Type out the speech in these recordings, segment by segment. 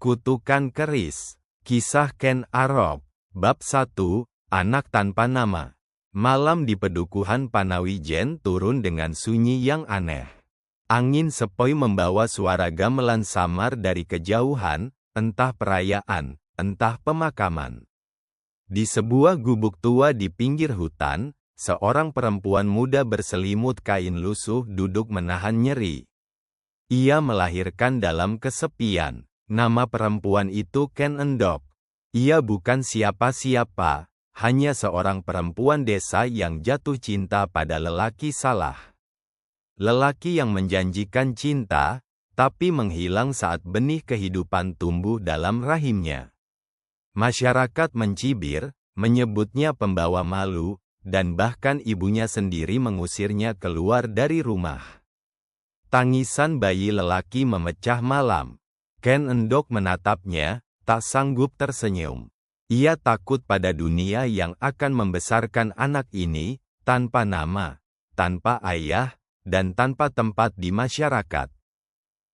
Kutukan Keris. Kisah Ken Arok. Bab 1, Anak Tanpa Nama. Malam di pedukuhan Panawijen turun dengan sunyi yang aneh. Angin sepoi membawa suara gamelan samar dari kejauhan, entah perayaan, entah pemakaman. Di sebuah gubuk tua di pinggir hutan, seorang perempuan muda berselimut kain lusuh duduk menahan nyeri. Ia melahirkan dalam kesepian. Nama perempuan itu Ken Endok. Ia bukan siapa-siapa, hanya seorang perempuan desa yang jatuh cinta pada lelaki salah. Lelaki yang menjanjikan cinta, tapi menghilang saat benih kehidupan tumbuh dalam rahimnya. Masyarakat mencibir, menyebutnya pembawa malu, dan bahkan ibunya sendiri mengusirnya keluar dari rumah. Tangisan bayi lelaki memecah malam. Ken Endok menatapnya, tak sanggup tersenyum. Ia takut pada dunia yang akan membesarkan anak ini, tanpa nama, tanpa ayah, dan tanpa tempat di masyarakat.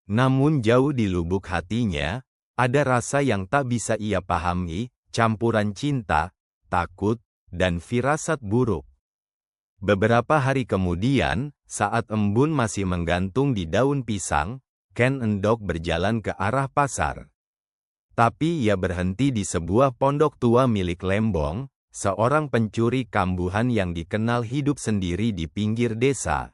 Namun jauh di lubuk hatinya, ada rasa yang tak bisa ia pahami, campuran cinta, takut, dan firasat buruk. Beberapa hari kemudian, saat embun masih menggantung di daun pisang, Ken Endok berjalan ke arah pasar. Tapi ia berhenti di sebuah pondok tua milik Lembong, seorang pencuri kambuhan yang dikenal hidup sendiri di pinggir desa.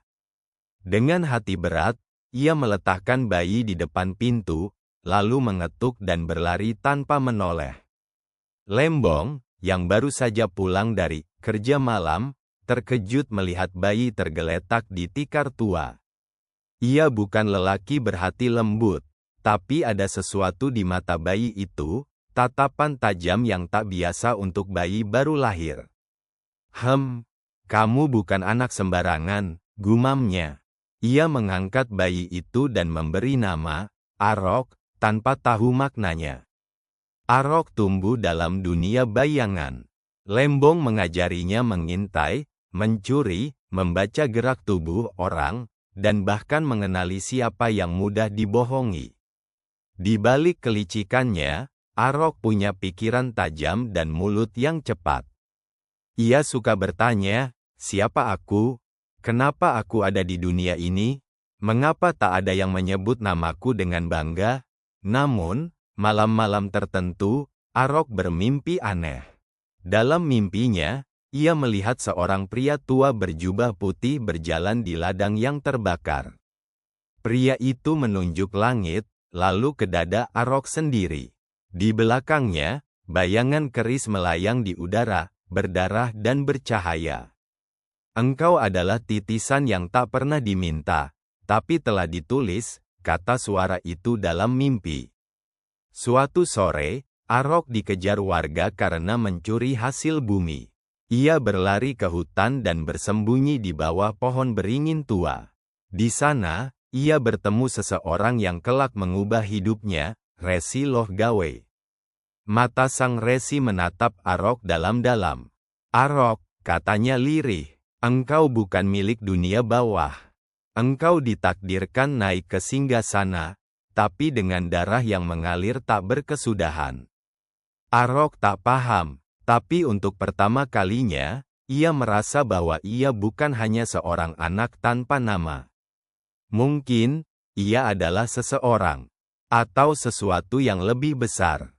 Dengan hati berat, ia meletakkan bayi di depan pintu, lalu mengetuk dan berlari tanpa menoleh. Lembong, yang baru saja pulang dari kerja malam, terkejut melihat bayi tergeletak di tikar tua. Ia bukan lelaki berhati lembut, tapi ada sesuatu di mata bayi itu, tatapan tajam yang tak biasa untuk bayi baru lahir. Kamu bukan anak sembarangan, gumamnya. Ia mengangkat bayi itu dan memberi nama, Arok, tanpa tahu maknanya. Arok tumbuh dalam dunia bayangan. Lembong mengajarinya mengintai, mencuri, membaca gerak tubuh orang, dan bahkan mengenali siapa yang mudah dibohongi. Di balik kelicikannya, Arok punya pikiran tajam dan mulut yang cepat. Ia suka bertanya, siapa aku? Kenapa aku ada di dunia ini? Mengapa tak ada yang menyebut namaku dengan bangga? Namun, malam-malam tertentu, Arok bermimpi aneh. Dalam mimpinya, ia melihat seorang pria tua berjubah putih berjalan di ladang yang terbakar. Pria itu menunjuk langit, lalu ke dada Arok sendiri. Di belakangnya, bayangan keris melayang di udara, berdarah dan bercahaya. Engkau adalah titisan yang tak pernah diminta, tapi telah ditulis, kata suara itu dalam mimpi. Suatu sore, Arok dikejar warga karena mencuri hasil bumi. Ia berlari ke hutan dan bersembunyi di bawah pohon beringin tua. Di sana, ia bertemu seseorang yang kelak mengubah hidupnya, Resi Loh Gawe. Mata sang Resi menatap Arok dalam-dalam. Arok, katanya lirih, engkau bukan milik dunia bawah. Engkau ditakdirkan naik ke singgasana, tapi dengan darah yang mengalir tak berkesudahan. Arok tak paham. Tapi untuk pertama kalinya, ia merasa bahwa ia bukan hanya seorang anak tanpa nama. Mungkin, ia adalah seseorang, atau sesuatu yang lebih besar.